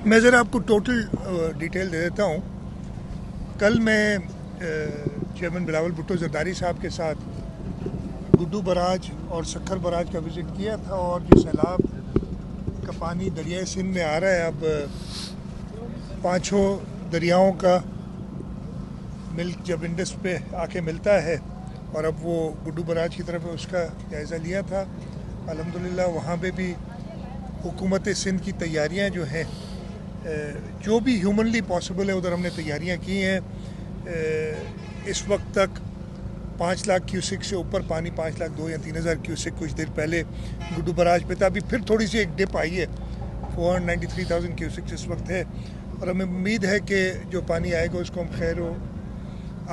मैं ज़रा आपको टोटल डिटेल दे देता हूँ। कल मैं चेयरमैन बिलावल भुट्टो जरदारी साहब के साथ गुड्डू बराज और सक्खर बराज का विज़िट किया था, और जो सैलाब का पानी दरियाए सिंध में आ रहा है, अब पाँचों दरियाओं का मिल्क जब इंडस पे आके मिलता है, और अब वो गुड्डू बराज की तरफ उसका जायज़ा लिया था। अल्हम्दुलिल्लाह वहाँ पे भी हुकूमत सिंध की तैयारियाँ जो हैं, जो भी ह्यूमनली पॉसिबल है उधर हमने तैयारियां की हैं। इस वक्त तक 5 लाख क्यूसिक से ऊपर पानी, 5 लाख 2 या 3 हज़ार क्यूसिक कुछ देर पहले गुड्डू बराज पे था। अभी फिर थोड़ी सी एक डिप आई है, 493,000 क्यूसिक इस वक्त है, और हमें उम्मीद है कि जो पानी आएगा उसको हम खैर व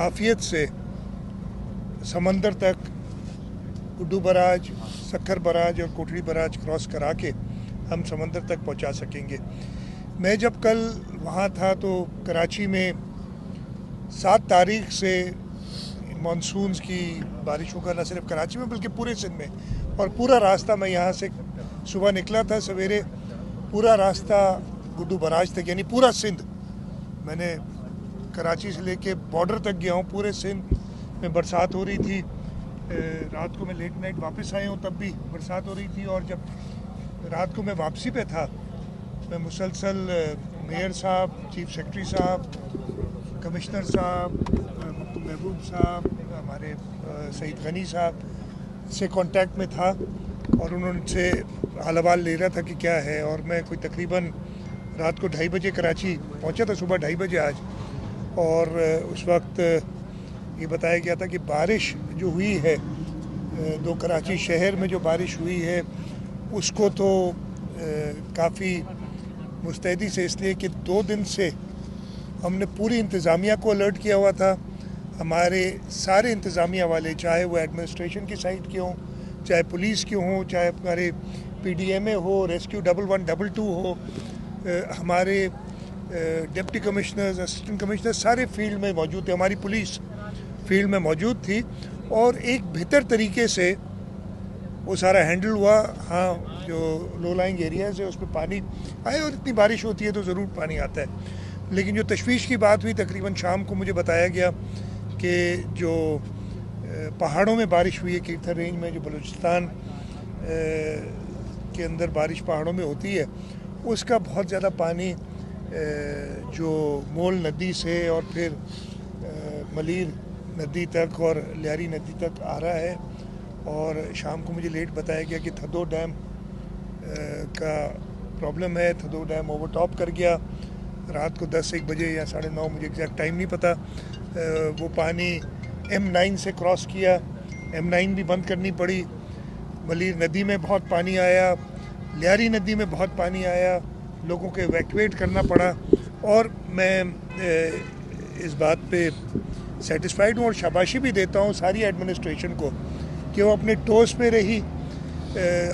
आफियत से समंदर तक गुड्डू बराज, सक्खर बराज और कोटड़ी बराज क्रॉस करा के हम समंदर तक पहुंचा सकेंगे। मैं जब कल वहाँ था तो कराची में 7 तारीख से मानसून की बारिशों का न सिर्फ कराची में बल्कि पूरे सिंध में, और पूरा रास्ता मैं यहाँ से सुबह निकला था सवेरे, पूरा रास्ता गुड्डू बराज तक, यानी पूरा सिंध मैंने कराची से लेके बॉर्डर तक गया हूँ। पूरे सिंध में बरसात हो रही थी। रात को मैं लेट नाइट वापस आया हूँ तब भी बरसात हो रही थी, और जब रात को मैं वापसी पे था मैं मुसलसल मेयर साहब, चीफ सेक्रेटरी साहब, कमिश्नर साहब, महबूब साहब, हमारे सईद गनी साहब से कांटेक्ट में था, और उनसे हाल अहवाल ले रहा था कि क्या है। और मैं कोई तकरीबन रात को 2:30 बजे कराची पहुंचा था, सुबह 2:30 बजे आज, और उस वक्त ये बताया गया था कि बारिश जो हुई है, दो कराची शहर में जो बारिश हुई है उसको तो काफ़ी मुस्तैदी से, इसलिए कि 2 दिन से हमने पूरी इंतज़ामिया को अलर्ट किया हुआ था। हमारे सारे इंतज़ामिया वाले, चाहे वो एडमिनिस्ट्रेशन की साइड के हों, चाहे पुलिस के हों, चाहे हमारे PDMA हो, रेस्क्यू 1122 हो, हमारे डिप्टी कमिश्नर्स, असिस्टेंट कमिश्नर सारे फील्ड में मौजूद थे, हमारी पुलिस फील्ड में मौजूद थी, और एक बेहतर तरीके से वो सारा हैंडल हुआ। हाँ, जो लो लाइंग एरियाज़ है उसमें पानी आए, और इतनी बारिश होती है तो ज़रूर पानी आता है। लेकिन जो तशवीश की बात हुई, तकरीबन शाम को मुझे बताया गया कि जो पहाड़ों में बारिश हुई है, कीर्थर रेंज में, जो बलूचिस्तान के अंदर बारिश पहाड़ों में होती है, उसका बहुत ज़्यादा पानी जो मोल नदी से और फिर मलीर नदी तक और लियारी नदी तक आ रहा है। और शाम को मुझे लेट बताया गया कि थदो डैम का प्रॉब्लम है, थदो डैम ओवरटॉप कर गया रात को 10-1 बजे या 9:30, मुझे एग्जैक्ट टाइम नहीं पता। वो पानी M9 से क्रॉस किया, M9 भी बंद करनी पड़ी। मलीर नदी में बहुत पानी आया, लियारी नदी में बहुत पानी आया, लोगों को इवैक्यूएट करना पड़ा। और मैं इस बात पे सेटिस्फाइड हूँ और शाबाशी भी देता हूँ सारी एडमिनिस्ट्रेशन को कि वो अपने टोस पे रही।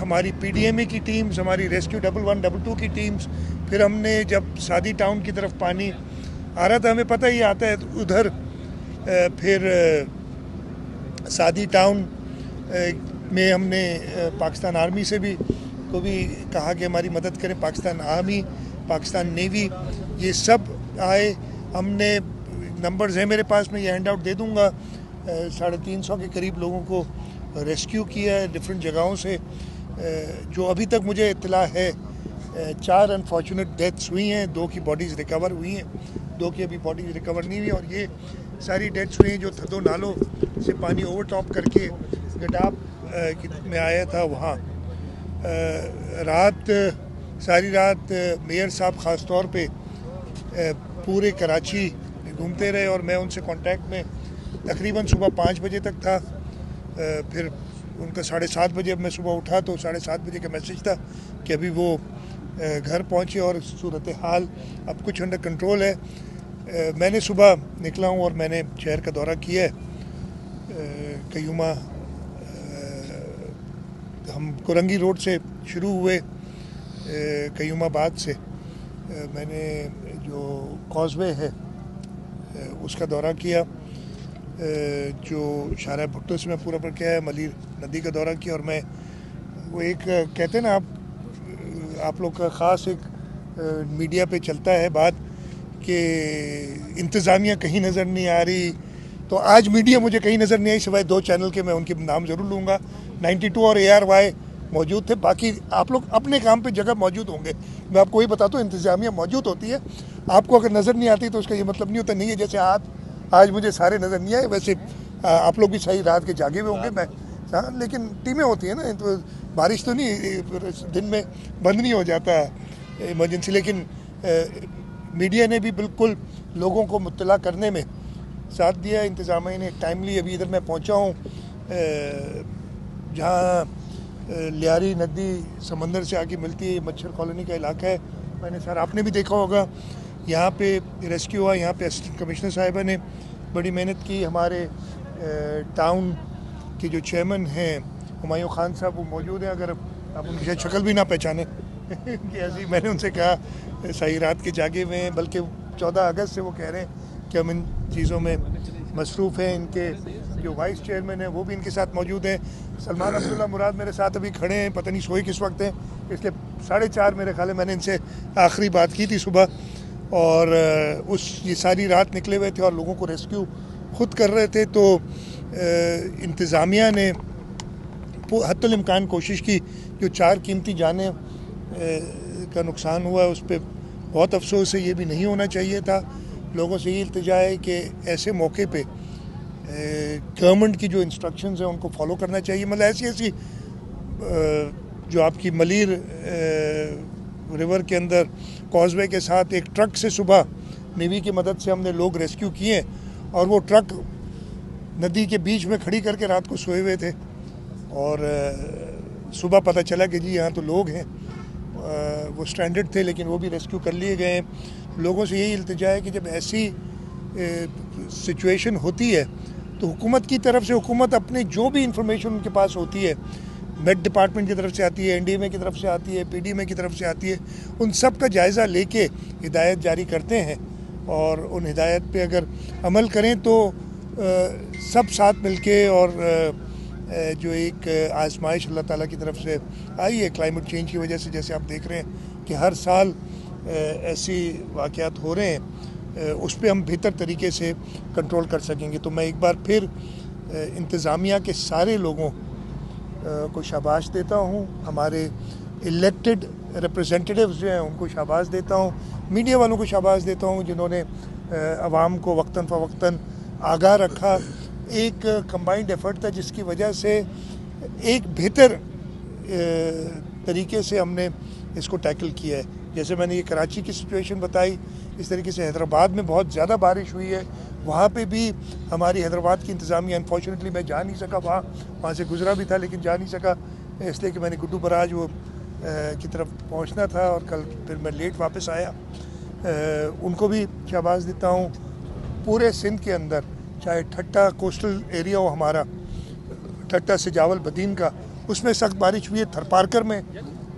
हमारी PDMA की टीम्स, हमारी रेस्क्यू 1122 की टीम्स, फिर हमने जब सादी टाउन की तरफ पानी आ रहा था, हमें पता ही आता है उधर, फिर सादी टाउन में हमने पाकिस्तान आर्मी से भी कहा कि हमारी मदद करें। पाकिस्तान आर्मी, पाकिस्तान नेवी, ये सब आए। हमने नंबर्स हैं मेरे पास, में ये हैंड आउट दे दूँगा, 350 के करीब लोगों को रेस्क्यू किया है डिफरेंट जगहों से। जो अभी तक मुझे इत्तला है 4 अनफॉर्चुनेट डेथ्स हुई हैं, 2 की बॉडीज़ रिकवर हुई हैं, 2 की अभी बॉडीज़ रिकवर नहीं हुई। और ये सारी डेथ्स हुई हैं जो थदो नालों से पानी ओवरटॉप करके गडाप में आया था वहाँ। सारी रात मेयर साहब ख़ास तौर पे पूरे कराची घूमते रहे, और मैं उनसे कांटेक्ट में तकरीबन सुबह 5 बजे तक था। फिर उनका 7:30 बजे, अब मैं सुबह उठा तो 7:30 बजे का मैसेज था कि अभी वो घर पहुँचे और सूरत हाल अब कुछ अंडर कंट्रोल है। मैंने सुबह निकला हूँ और मैंने शहर का दौरा किया है। कयूमा, हम कोरंगी रोड से शुरू हुए, कयूमाबाद से मैंने जो कॉजवे है उसका दौरा किया, जो शारा भुट्टो से मैं पूरा पर किया है, मलीर नदी का दौरा किया। और मैं वो एक कहते हैं ना, आप लोग का ख़ास एक मीडिया पे चलता है बात कि इंतज़ामिया कहीं नज़र नहीं आ रही, तो आज मीडिया मुझे कहीं नज़र नहीं आई सिवाय 2 चैनल के। मैं उनके नाम ज़रूर लूँगा, 92 और ARY मौजूद थे। बाकी आप लोग अपने काम पे जगह मौजूद होंगे। मैं आपको वही बताता हूँ, इंतज़ामिया मौजूद होती है। आपको अगर नज़र नहीं आती तो उसका ये मतलब नहीं होता नहीं है। जैसे आज मुझे सारे नज़र नहीं आए, वैसे आप लोग भी सही रात के जागे हुए होंगे। मैं हाँ, लेकिन टीमें होती हैं ना, तो बारिश तो नहीं, दिन में बंद नहीं हो जाता इमरजेंसी। लेकिन मीडिया ने भी बिल्कुल लोगों को मुत्तला करने में साथ दिया। इंतज़ामिया ने टाइमली, अभी इधर मैं पहुंचा हूं जहां लियारी नदी समंदर से आके मिलती है, मच्छर कॉलोनी का इलाका है। मैंने सर आपने भी देखा होगा, यहाँ पे रेस्क्यू हुआ। यहाँ पे असिस्टेंट कमिश्नर साहिबा ने बड़ी मेहनत की। हमारे टाउन के जो चेयरमैन हैं हुमायूं खान साहब, वो मौजूद हैं। अगर आप उनकी शायद शक्ल भी ना पहचाने कि ऐसी, मैंने उनसे कहा सही रात के जागे हुए हैं। बल्कि 14 अगस्त से वो कह रहे हैं कि हम इन चीज़ों में मसरूफ़ हैं। इनके जो वाइस चेयरमैन हैं वो भी इनके साथ मौजूद हैं। सलमान अब्दुल्ला मुराद मेरे साथ अभी खड़े हैं, पता नहीं सोए किस वक्त हैं, इसलिए 4:30 मेरे ख्याल है मैंने इनसे आखिरी बात की थी सुबह। और ये सारी रात निकले हुए थे और लोगों को रेस्क्यू खुद कर रहे थे। तो इंतज़ामिया ने हत्तुल इम्कान कोशिश की। जो 4 कीमती जानें का नुकसान हुआ उस पर बहुत अफसोस है, ये भी नहीं होना चाहिए था। लोगों से ये इल्तिजा है कि ऐसे मौके पे गवर्नमेंट की जो इंस्ट्रक्शंस हैं उनको फॉलो करना चाहिए। मतलब ऐसी जो आपकी मलीर रिवर के अंदर कॉजवे के साथ एक ट्रक से सुबह नेवी की मदद से हमने लोग रेस्क्यू किए, और वो ट्रक नदी के बीच में खड़ी करके रात को सोए हुए थे। और सुबह पता चला कि जी यहाँ तो लोग हैं, वो स्ट्रैंडेड थे, लेकिन वो भी रेस्क्यू कर लिए गए हैं। लोगों से यही इल्तिजा है कि जब ऐसी सिचुएशन होती है तो हुकूमत की तरफ से, हुकूमत अपने जो भी इंफॉर्मेशन उनके पास होती है, मेट डिपार्टमेंट की तरफ से आती है, NDMA की तरफ से आती है, PDMA की तरफ से आती है, उन सब का जायज़ा लेके हिदायत जारी करते हैं। और उन हिदायत पे अगर अमल करें तो सब साथ मिलके, और जो एक आजमाइश अल्लाह ताला की तरफ से आई है क्लाइमेट चेंज की वजह से, जैसे आप देख रहे हैं कि हर साल ऐसी वाक़यात हो रहे हैं, उस पर हम बेहतर तरीके से कंट्रोल कर सकेंगे। तो मैं एक बार फिर इंतज़ामिया के सारे लोगों को शाबाश देता हूँ। हमारे इलेक्टेड रिप्रेजेंटेटिव्स जो हैं उनको शाबाश देता हूँ। मीडिया वालों को शाबाश देता हूँ जिन्होंने आवाम को वक्तन फ़वक्तन आगाह रखा। एक कंबाइंड एफर्ट था जिसकी वजह से एक बेहतर तरीके से हमने इसको टैकल किया है। जैसे मैंने ये कराची की सिचुएशन बताई, इस तरीके से हैदराबाद में बहुत ज़्यादा बारिश हुई है। वहाँ पे भी हमारी हैदराबाद की इंतज़ामिया, अनफॉर्चुनेटली मैं जा नहीं सका, वहाँ से गुजरा भी था लेकिन जा नहीं सका, इसलिए कि मैंने गुड्डू बराज वो की तरफ पहुँचना था और कल फिर मैं लेट वापस आया। उनको भी शाबाश देता हूँ। पूरे सिंध के अंदर, चाहे ठट्टा कोस्टल एरिया हो हमारा, ठट्टा से जावल बदीन का, उसमें सख्त बारिश हुई है। थरपारकर में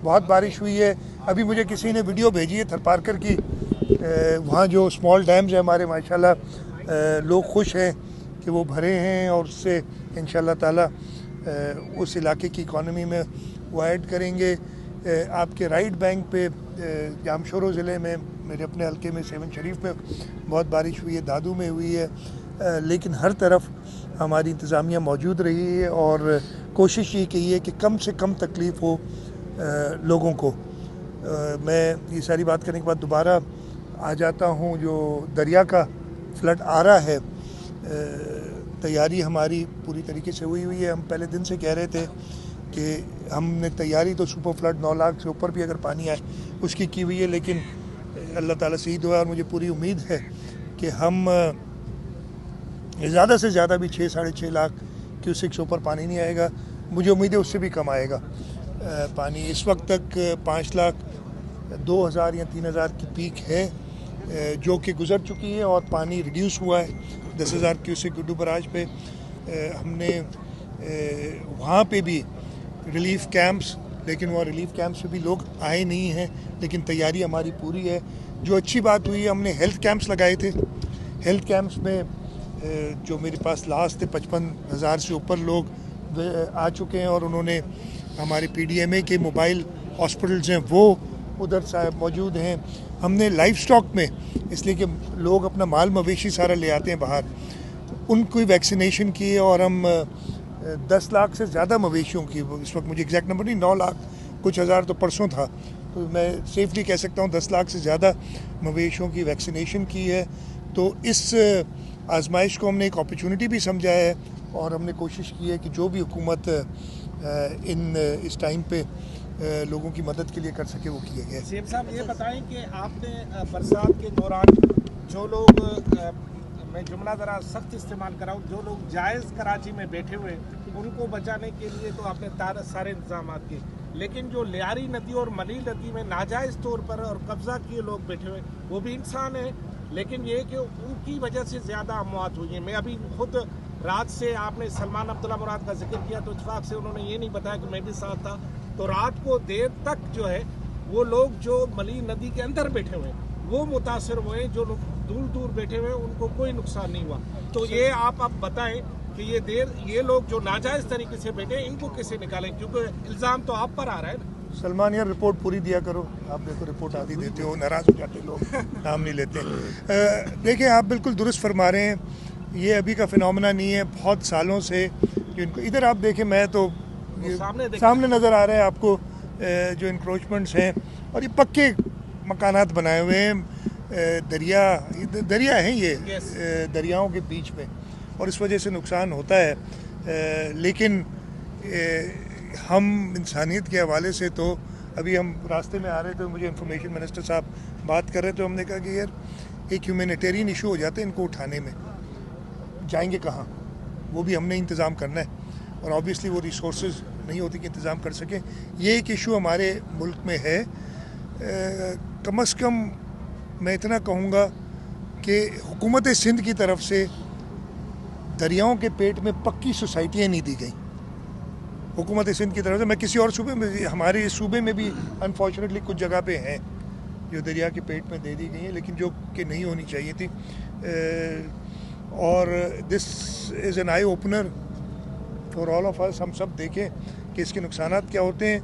बहुत बारिश हुई है। अभी मुझे किसी ने वीडियो भेजी है थरपारकर की, वहाँ जो स्मॉल डैम्स हैं हमारे, माशाल्लाह लोग खुश हैं कि वो भरे हैं, और उससे इंशाल्लाह ताला उस इलाके की इकॉनमी में वो ऐड करेंगे। आपके राइट बैंक पे जामशोरो ज़िले में, मेरे अपने हल्के में सेवन शरीफ में बहुत बारिश हुई है, दादू में हुई है। लेकिन हर तरफ हमारी इंतज़ामिया मौजूद रही है और कोशिश ये की है कि कम से कम तकलीफ़ हो लोगों को। मैं ये सारी बात करने के बाद दोबारा आ जाता हूँ। जो दरिया का फ्लड आ रहा है, तैयारी हमारी पूरी तरीके से हुई है। हम पहले दिन से कह रहे थे कि हमने तैयारी तो सुपर फ्लड 9 लाख से ऊपर भी अगर पानी आए उसकी की हुई है, लेकिन अल्लाह ताला से ही दुआ, और मुझे पूरी उम्मीद है कि हम ज़्यादा से ज़्यादा भी 6-6.5 लाख क्यूसेक से ऊपर पानी नहीं आएगा। मुझे उम्मीद है उससे भी कम आएगा पानी। इस वक्त तक 5 लाख 2,000 या 3,000 की पीक है जो कि गुज़र चुकी है, और पानी रिड्यूस हुआ है 10,000 क्यूसेक गुड्डू बराज पे। हमने वहाँ पे भी रिलीफ़ कैंप्स, लेकिन वहाँ रिलीफ़ कैंप्स पे भी लोग आए नहीं हैं, लेकिन तैयारी हमारी पूरी है। जो अच्छी बात हुई है, हमने हेल्थ कैंप्स लगाए थे। हेल्थ कैंप्स में जो मेरे पास लास्ट थे 55,000 से ऊपर लोग आ चुके हैं, और उन्होंने हमारे PDMA के मोबाइल हॉस्पिटल्स हैं वो उधर साहब मौजूद हैं। हमने लाइफ स्टॉक में, इसलिए कि लोग अपना माल मवेशी सारा ले आते हैं बाहर, उनकी वैक्सीनेशन की है और हम 10 लाख से ज़्यादा मवेशियों की, इस वक्त मुझे एग्जैक्ट नंबर नहीं, 9 लाख कुछ हज़ार तो परसों था, तो मैं सेफली कह सकता हूँ 10 लाख से ज़्यादा मवेशियों की वैक्सीनेशन की है। तो इस आजमाइश को हमने एक अपॉर्चुनिटी भी समझा है और हमने कोशिश की है कि जो भी हुकूमत इस टाइम पे लोगों की मदद के लिए कर सके वो किया गया है। सीएम साहब ये बताएं कि आपने बरसात के दौरान जो लोग, मैं जुमला ज़रा सख्त इस्तेमाल कर रहा हूँ, जो लोग जायज़ कराची में बैठे हुए उनको बचाने के लिए तो आपने सारे इंतजाम किए, लेकिन जो लियारी नदी और मली नदी में नाजायज़ तौर पर और कब्ज़ा किए लोग बैठे हुए, वो भी इंसान है, लेकिन ये कि उनकी वजह से ज़्यादा अमवात हुई हैं। मैं अभी खुद रात से, आपने सलमान अब्दुल्ला मुराद का जिक्र किया तो इत्तेफाक से उन्होंने ये नहीं बताया कि मैं भी साथ था, तो रात को देर तक जो है वो लोग जो मली नदी के अंदर बैठे हुए वो मुतासर हुए, जो लोग दूर दूर बैठे हुए उनको कोई नुकसान नहीं हुआ। तो ये आप अब बताएं कि ये लोग जो नाजायज़ तरीके से बैठे इनको कैसे निकालें, क्योंकि इल्ज़ाम तो आप पर आ रहा है ना। सलमान यार रिपोर्ट पूरी दिया करो, आप देखो रिपोर्ट आधी देते हो, नाराज़ हो जाते लोग, नाम नहीं लेते। देखिए आप बिल्कुल दुरुस्त फरमा रहे हैं, ये अभी का फिनोमेना नहीं है, बहुत सालों से जिनको इधर आप देखें, मैं तो सामने नज़र आ रहा है आपको जो इंक्रोचमेंट्स हैं, और ये पक्के मकानात बनाए हुए हैं, दरिया हैं ये, दरियाओं के बीच में, और इस वजह से नुकसान होता है। लेकिन हम इंसानियत के हवाले से तो अभी हम रास्ते में आ रहे थे, मुझे इंफॉर्मेशन मिनिस्टर साहब बात कर रहे थे, हमने कहा कि यार एक ह्यूमैनिटेरियन इशू हो जाता है, इनको उठाने में जाएंगे कहाँ, वो भी हमने इंतज़ाम करना है, और ऑब्वियसली वो रिसोर्सेज नहीं होती कि इंतज़ाम कर सकें। ये एक इशू हमारे मुल्क में है। कम अज़ कम मैं इतना कहूँगा कि हुकूमत सिंध की तरफ से दरियाओं के पेट में पक्की सोसाइटियाँ नहीं दी गई हुकूमत सिंध की तरफ से। मैं किसी और सूबे में, हमारे सूबे में भी अनफॉर्चुनेटली कुछ जगह पे हैं जो दरिया के पेट में दे दी गई हैं, लेकिन जो कि नहीं होनी चाहिए थी। और this is an eye opener for all of us. हम सब देखें कि इसके नुकसानात क्या होते हैं।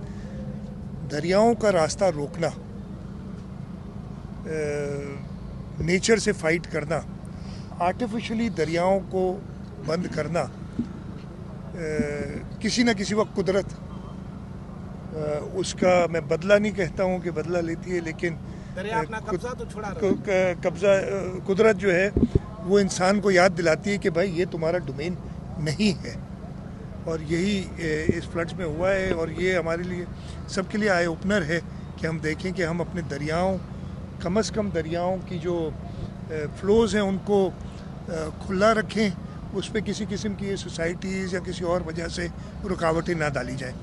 दरियाओं का रास्ता रोकना, नेचर से फाइट करना, आर्टिफिशियली दरियाओं को बंद करना, किसी न किसी वक्त कुदरत उसका, मैं बदला नहीं कहता हूँ कि बदला लेती है, लेकिन कब्जा तो छुड़ा कब्जा कुदरत जो है वो इंसान को याद दिलाती है कि भाई ये तुम्हारा डोमेन नहीं है। और यही इस फ्लड्स में हुआ है, और ये हमारे लिए सबके लिए आई ओपनर है कि हम देखें कि हम अपने दरियाओं, कम से कम दरियाओं की जो फ्लोज़ हैं उनको खुला रखें, उस पर किसी किस्म की सोसाइटीज़ या किसी और वजह से रुकावटें ना डाली जाएँ।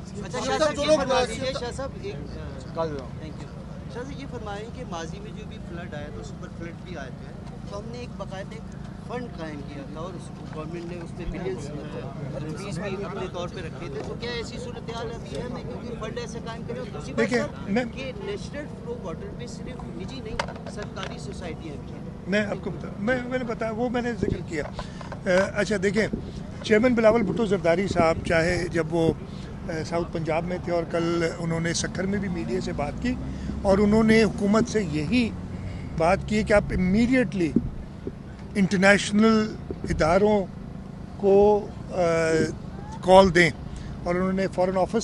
सर ये फरमाएं कि माजी में जो भी फ्लड आया था, सुपर फ्लड भी आए थे, तो हमने एक बाकायदा फंड कायम किया था और उसको गवर्नमेंट ने उस पर बिलियंस रुपीज़ भी अपने तौर पे रखे थे। तो क्या ऐसी सूरत हाल अभी है क्योंकि फंड ऐसे कायम करें? और दूसरी बात सर कि नेशनल फ्लो वाटर में सिर्फ निजी नहीं, सरकारी सोसाइटियाँ भी हैं। मैं आपको मैंने बताया, वो मैंने जिक्र किया। अच्छा देखें, चेयरमैन बिलावल भुट्टो जरदारी साहब चाहे जब वो साउथ पंजाब में थे, और कल उन्होंने सक्खर में भी मीडिया से बात की, और उन्होंने हुकूमत से यही बात की कि आप इमीडिएटली इंटरनेशनल इदारों को कॉल दें। और उन्होंने फ़ॉरेन ऑफिस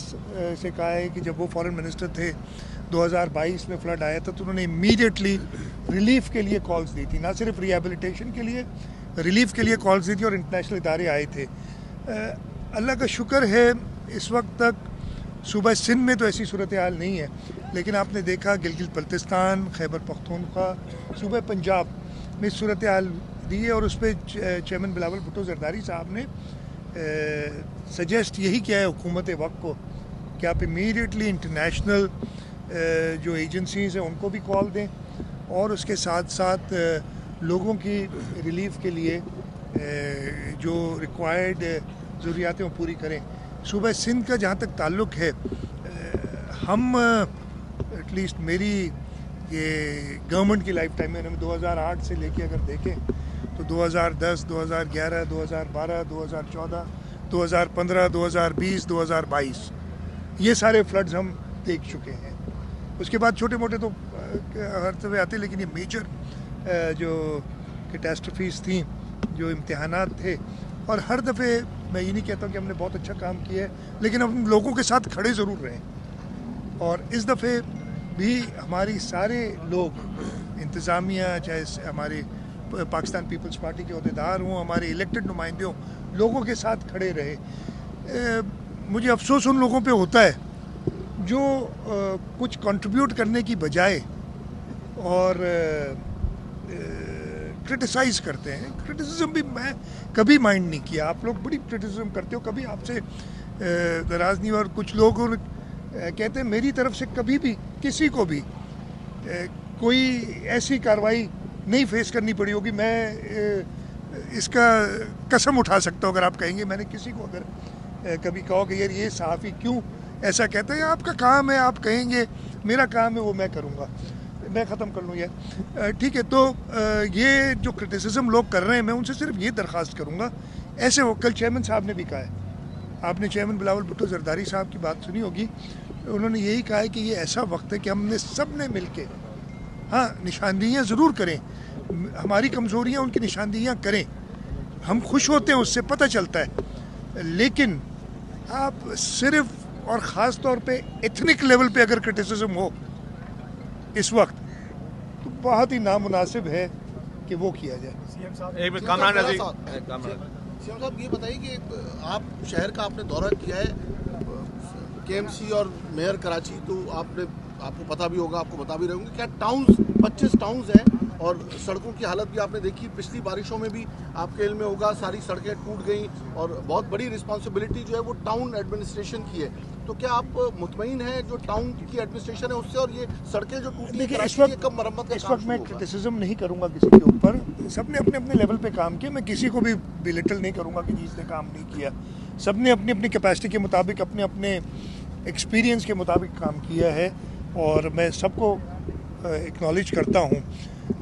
से कहा है कि जब वो फॉरेन मिनिस्टर थे 2022 में फ्लड आया था, तो उन्होंने इमीडिएटली रिलीफ के लिए कॉल्स दी थी, ना सिर्फ रिहेबिलिटेशन के लिए, रिलीफ के लिए कॉल्स दी थी, और इंटरनेशनल इदारे आए थे। अल्लाह का शुक्र है इस वक्त तक सूबा सिंध में तो ऐसी सूरत हाल नहीं है, लेकिन आपने देखा गिलगित बल्तिस्तान, खैबर पख्तूनख्वा, सूबा पंजाब में सूरत हाल दी है, और उस पर चेयरमैन बिलावल भुट्टो जरदारी साहब ने सजेस्ट यही किया है हुकूमत वक्त को कि आप इमीडिएटली इंटरनेशनल जो एजेंसीज़ हैं उनको भी कॉल दें, और उसके साथ साथ लोगों की रिलीफ के लिए जो रिक्वायर्ड ज़रूरियातें वो पूरी करें। सूबा सिंध का जहाँ तक ताल्लुक़ है, हम एटलीस्ट मेरी ये गवर्नमेंट की लाइफ टाइम में, हम 2008 से लेके अगर देखें तो 2010, 2011, 2012, 2014, 2015, 2020, 2022 ये सारे फ्लड्स हम देख चुके हैं। उसके बाद छोटे मोटे तो हर दफ़े आते, लेकिन ये मेजर जो कैटास्ट्रफीज़ थी, जो इम्तिहानात थे, और हर दफ़े मैं ये नहीं कहता कि हमने बहुत अच्छा काम किया है, लेकिन हम लोगों के साथ खड़े ज़रूर रहे। और इस दफ़े भी हमारी सारे लोग, इंतज़ामिया, चाहे हमारे पाकिस्तान पीपल्स पार्टी के अहदेदार हों, हमारे इलेक्टेड नुमाइंदे हों, लोगों के साथ खड़े रहे। मुझे अफसोस उन लोगों पे होता है जो कुछ कंट्रीब्यूट करने की बजाय और क्रिटिसाइज़ करते हैं। क्रिटिसिज्म भी मैं कभी माइंड नहीं किया। आप लोग बड़ी क्रिटिसिज्म करते हो, कभी आपसे नाराज़ नहीं। और कुछ लोग कहते हैं मेरी तरफ से कभी भी किसी को भी कोई ऐसी कार्रवाई नहीं फेस करनी पड़ी होगी। मैं इसका कसम उठा सकता हूँ अगर आप कहेंगे मैंने किसी को अगर कभी कहो कि यार ये सहाफ़ी क्यों ऐसा कहते हैं, आपका काम है, आप कहेंगे, मेरा काम है वो मैं करूँगा। मैं ख़त्म कर लूँ यार, ठीक है। तो ये जो क्रिटिसिज्म लोग कर रहे हैं, मैं उनसे सिर्फ ये दरख्वास्त करूँगा, ऐसे वो कल चेयरमैन साहब ने भी कहा है, आपने चेयरमैन बिलावल भुट्टो जरदारी साहब की बात सुनी होगी, उन्होंने यही कहा है कि ये ऐसा वक्त है कि हमने सब ने मिल के, हाँ निशानदेहियाँ ज़रूर करें, हमारी कमज़ोरियाँ उनकी निशानदेहियाँ करें, हम खुश होते हैं उससे पता चलता है, लेकिन आप सिर्फ और ख़ास तौर पे एथनिक लेवल पे अगर क्रिटिसिज्म हो इस वक्त, तो बहुत ही नामुनासिब है कि वो किया जाए। सीएम साहब ये बताइए कि आप शहर का आपने दौरा किया है, केएमसी और मेयर कराची, तो आपको पता भी होगा, आपको बता भी रहे होंगे, क्या टाउन्स 25 टाउन्स हैं और सड़कों की हालत भी आपने देखी। पिछली बारिशों में भी आपके इल्म में होगा, सारी सड़कें टूट गई और बहुत बड़ी रिस्पांसिबिलिटी जो है वो टाउन एडमिनिस्ट्रेशन की है। तो क्या आप मुतमईन हैं जो टाउन की एडमिनिस्ट्रेशन है उससे, और ये सड़कें जो टूटी हैं कब मरम्मत का इस वक्त मैं क्रिटिसिज्म नहीं करूँगा किसी के ऊपर, सबने अपने अपने लेवल पे काम किया, मैं किसी को भी बिलिटल नहीं करूँगा कि जिसने काम नहीं किया। सबने अपनी अपनी कैपेसिटी के मुताबिक, अपने अपने एक्सपीरियंस के मुताबिक काम किया है और मैं सबको एक्नॉलेज करता हूँ।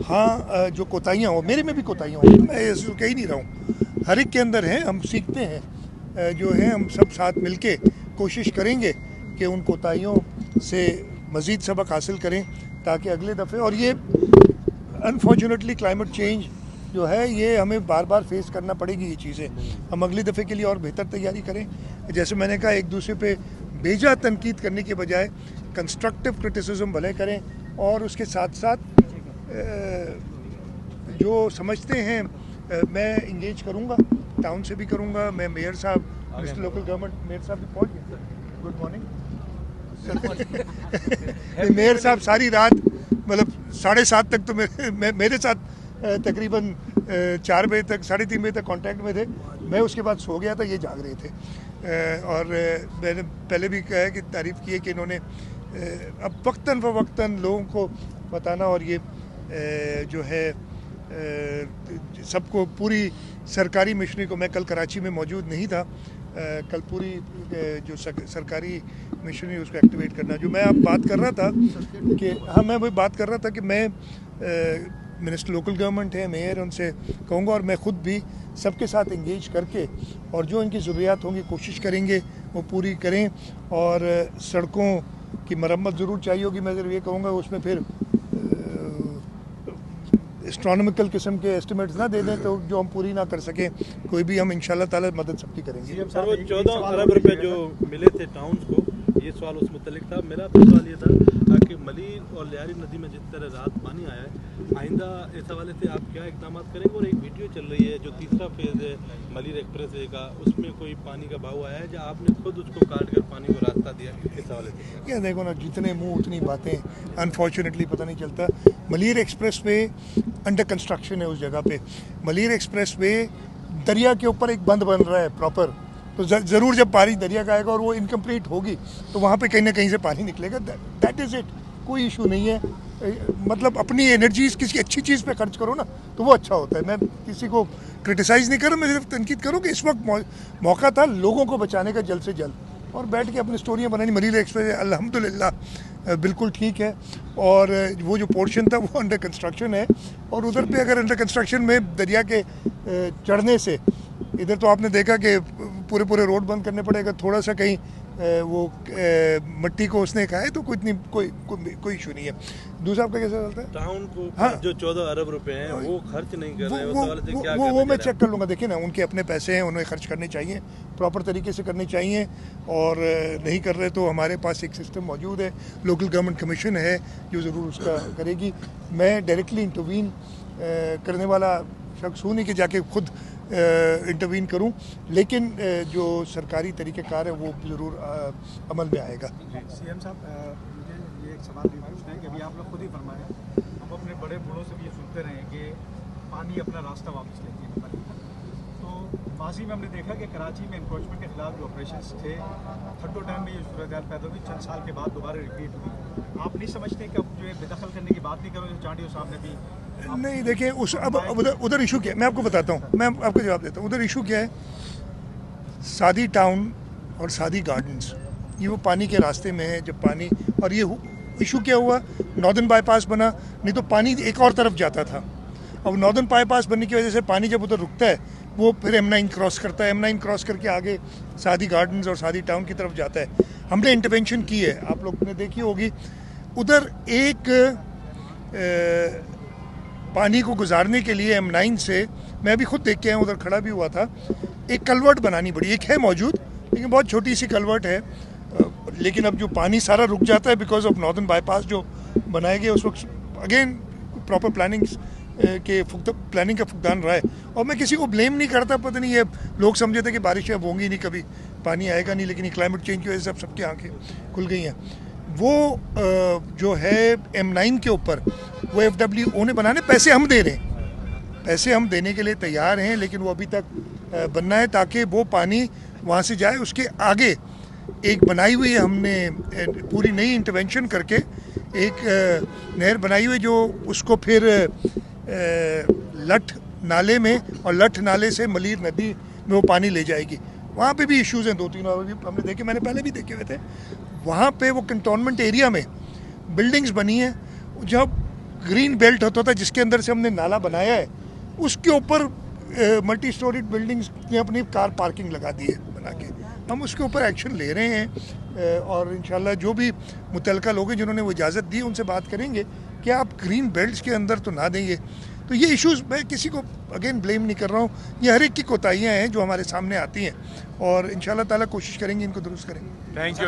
हाँ, जो कोताहियाँ हो, मेरे में भी कोताहियाँ हो, मैं ऐसे कह ही नहीं रहा हूँ, हर एक के अंदर है, हम सीखते हैं, जो है हम सब साथ मिलके कोशिश करेंगे कि उन कोताहियों से मज़ीद सबक हासिल करें ताकि अगले दफ़े, और ये अनफॉर्चुनेटली क्लाइमेट चेंज जो है ये हमें बार बार फेस करना पड़ेगी ये चीज़ें, हम अगली दफ़े के लिए और बेहतर तैयारी करें। जैसे मैंने कहा, एक दूसरे पे बेजा तनकीद करने के बजाय कंस्ट्रक्टिव क्रिटिसिज्म भले करें, और उसके साथ साथ जो समझते हैं मैं इंगेज करूंगा, टाउन से भी करूंगा, मैं मेयर साहब, मिनिस्टर लोकल गवर्नमेंट, मेयर साहब भी पहुंच गए, गुड मॉर्निंग। मेयर साहब सारी रात मतलब 7:30 तक तो मेरे साथ तकरीबन 4 बजे तक, 3:30 बजे तक कांटेक्ट में थे। मैं उसके बाद सो गया था, ये जाग रहे थे। और मैंने पहले भी कहा है कि तारीफ़ की है कि इन्होंने अब वक्तन फ़वक्तन लोगों को बताना, और ये जो है सबको पूरी सरकारी मिशनरी को, मैं कल कराची में मौजूद नहीं था, कल पूरी जो सरकारी मिशनरी उसको एक्टिवेट करना, जो मैं अब बात कर रहा था कि हाँ, मैं वही बात कर रहा था कि मैं मिनिस्टर लोकल गवर्नमेंट है, मेयर, उनसे कहूँगा, और मैं ख़ुद भी सबके साथ इंगेज करके, और जो इनकी ज़रूरियात होंगी कोशिश करेंगे वो पूरी करें। और सड़कों की मरम्मत ज़रूर चाहिए होगी, मैं ज़रूर ये कहूँगा उसमें फिर एस्ट्रोनॉमिकल किस्म के एस्टिमेट्स ना दे दें तो जो हम पूरी ना कर सकें, कोई भी, हम इंशाल्लाह ताला मदद सबकी करेंगे। सर, वो 14 अरब रुपए जो मिले थे टाउन्स को, ये सवाल उस मुतल्लिक था। मेरा सवाल ये था कि मलीर और लियारी नदी में जिस तरह रात पानी आया है, आइंदा इस हवाले से आप क्या इकदाम करेंगे? और एक वीडियो चल रही है जो तीसरा फेज़ है मलीर एक्सप्रेस वे का, उसमें कोई पानी का बहाव आया है या आपने खुद उसको काट कर पानी को रास्ता दिया, इस हवाले से? क्या देखो ना, जितने मुँह उतनी बातें, अनफॉर्चुनेटली पता नहीं चलता। Malir express way under construction है उस जगह पे। मलीर एक्सप्रेस वे दरिया के ऊपर एक बंद बन रहा है प्रॉपर, तो ज़रूर जब पानी दरिया का आएगा और वो इनकम्प्लीट होगी तो वहाँ पे कहीं ना कहीं से पानी निकलेगा। दैट इज़ इट, कोई इशू नहीं है। मतलब अपनी एनर्जीज किसी अच्छी चीज़ पे खर्च करो ना तो वो अच्छा होता है। मैं किसी को क्रिटिसाइज़ नहीं कर रहा, मैं सिर्फ तनकीद करूँ कि इस वक्त मौका था लोगों को बचाने का जल्द से जल्द, और बैठ के अपनी स्टोरियाँ बनानी। मलीर एक्सप्रेस अल्हम्दुलिल्लाह बिल्कुल ठीक है, और वो जो पोर्शन था वो अंडर कंस्ट्रक्शन है, और उधर पे अगर अंडर कंस्ट्रक्शन में दरिया के चढ़ने से, इधर तो आपने देखा कि पूरे रोड बंद करने पड़ेगा, थोड़ा सा कहीं वो मट्टी को उसने कहा है, तो कोई इशू नहीं है। दूसरा आपका कैसा चलता है? टाउन को हाँ। जो 14 अरब रुपए हैं वो खर्च नहीं कर रहे, वो सवाल है क्या वो मैं चेक कर लूँगा। देखिए ना, उनके अपने पैसे हैं, उन्हें खर्च करने चाहिए, प्रॉपर तरीके से करने चाहिए, और नहीं कर रहे तो हमारे पास एक सिस्टम मौजूद है, लोकल गवर्नमेंट कमीशन है जो ज़रूर उसका करेगी। मैं डायरेक्टली इंटरवीन करने वाला शख्स हूँ नहीं कि जाके खुद इंटरवीन करूं, लेकिन जो सरकारी तरीक़ेकार है वो ज़रूर अमल में आएगा। सीएम साहब, मुझे ये एक सवाल भी पूछना है कि अभी आप लोग खुद ही फरमाएं, हम अपने बड़े बूढ़ों से भी ये सुनते रहे कि पानी अपना रास्ता वापस लेती है नदी। तो माजी में हमने देखा कि कराची में एनक्रोचमेंट के खिलाफ जो ऑपरेशन थे, थर्डो टाइम में ये सूरत पैदा हुई, चंद साल के बाद दोबारा रिपीट हुई। आप नहीं समझते कि अब जो है बेदखल करने की बात नहीं करो, जो चांडियों साहब ने भी नहीं, देखिए उस अब उधर इशू क्या है, मैं आपको बताता हूँ, मैं आपको जवाब देता हूँ। उधर इशू क्या है, सादी टाउन और सादी गार्डन्स, ये वो पानी के रास्ते में है। जब पानी, और ये इशू क्या हुआ, नॉर्दर्न बाईपास बना, नहीं तो पानी एक और तरफ जाता था। अब नॉर्दर्न बाईपास बनने की वजह से पानी जब उधर रुकता है, वो फिर M9 क्रॉस करता है, M9 क्रॉस करके आगे सादी गार्डन्स और सादी टाउन की तरफ जाता है। हमने इंटरवेंशन की है, आप लोग ने देखी होगी। उधर एक पानी को गुजारने के लिए M9 से, मैं भी खुद देख के आया, उधर खड़ा भी हुआ था, एक कलवर्ट बनानी पड़ी। एक है मौजूद, लेकिन बहुत छोटी सी कलवर्ट है, लेकिन अब जो पानी सारा रुक जाता है बिकॉज ऑफ नॉर्दर्न बाईपास जो बनाए गए, उस वक्त अगेन प्रॉपर प्लानिंग का फुकदान रहा है। और मैं किसी को ब्लेम नहीं करता, पता नहीं ये लोग समझे थे कि बारिशें अब होंगी नहीं, कभी पानी आएगा नहीं, लेकिन क्लाइमेट चेंज की वजह से अब सबकी आंखें खुल गई हैं। वो जो है M9 के ऊपर वो FWO ने बनाने, पैसे हम दे रहे हैं, पैसे हम देने के लिए तैयार हैं, लेकिन वो अभी तक बनना है ताकि वो पानी वहाँ से जाए। उसके आगे एक बनाई हुई है हमने पूरी नई इंटरवेंशन करके, एक नहर बनाई हुई जो उसको फिर लठ नाले में, और लठ नाले से मलीर नदी में वो पानी ले जाएगी। वहाँ पे भी इश्यूज़ हैं, 2-3 और भी हमने देखे, मैंने पहले भी देखे हुए थे। वहाँ पे वो कंटोनमेंट एरिया में बिल्डिंग्स बनी हैं, जब ग्रीन बेल्ट होता था जिसके अंदर से हमने नाला बनाया है, उसके ऊपर मल्टी स्टोरीड बिल्डिंग्स ने अपनी कार पार्किंग लगा दी है बना के। हम उसके ऊपर एक्शन ले रहे हैं, और इंशाल्लाह जो भी मुतल्लिका लोग हैं जिन्होंने वो इजाज़त दी, उनसे बात करेंगे कि आप ग्रीन बेल्ट्स के अंदर तो ना देंगे। तो ये इश्यूज़, मैं किसी को अगेन ब्लेम नहीं कर रहा हूँ, ये हर एक की कोताहियाँ हैं जो हमारे सामने आती हैं, और इंशाल्लाह ताला कोशिश करेंगे इनको दुरुस्त करेंगे। Thank you.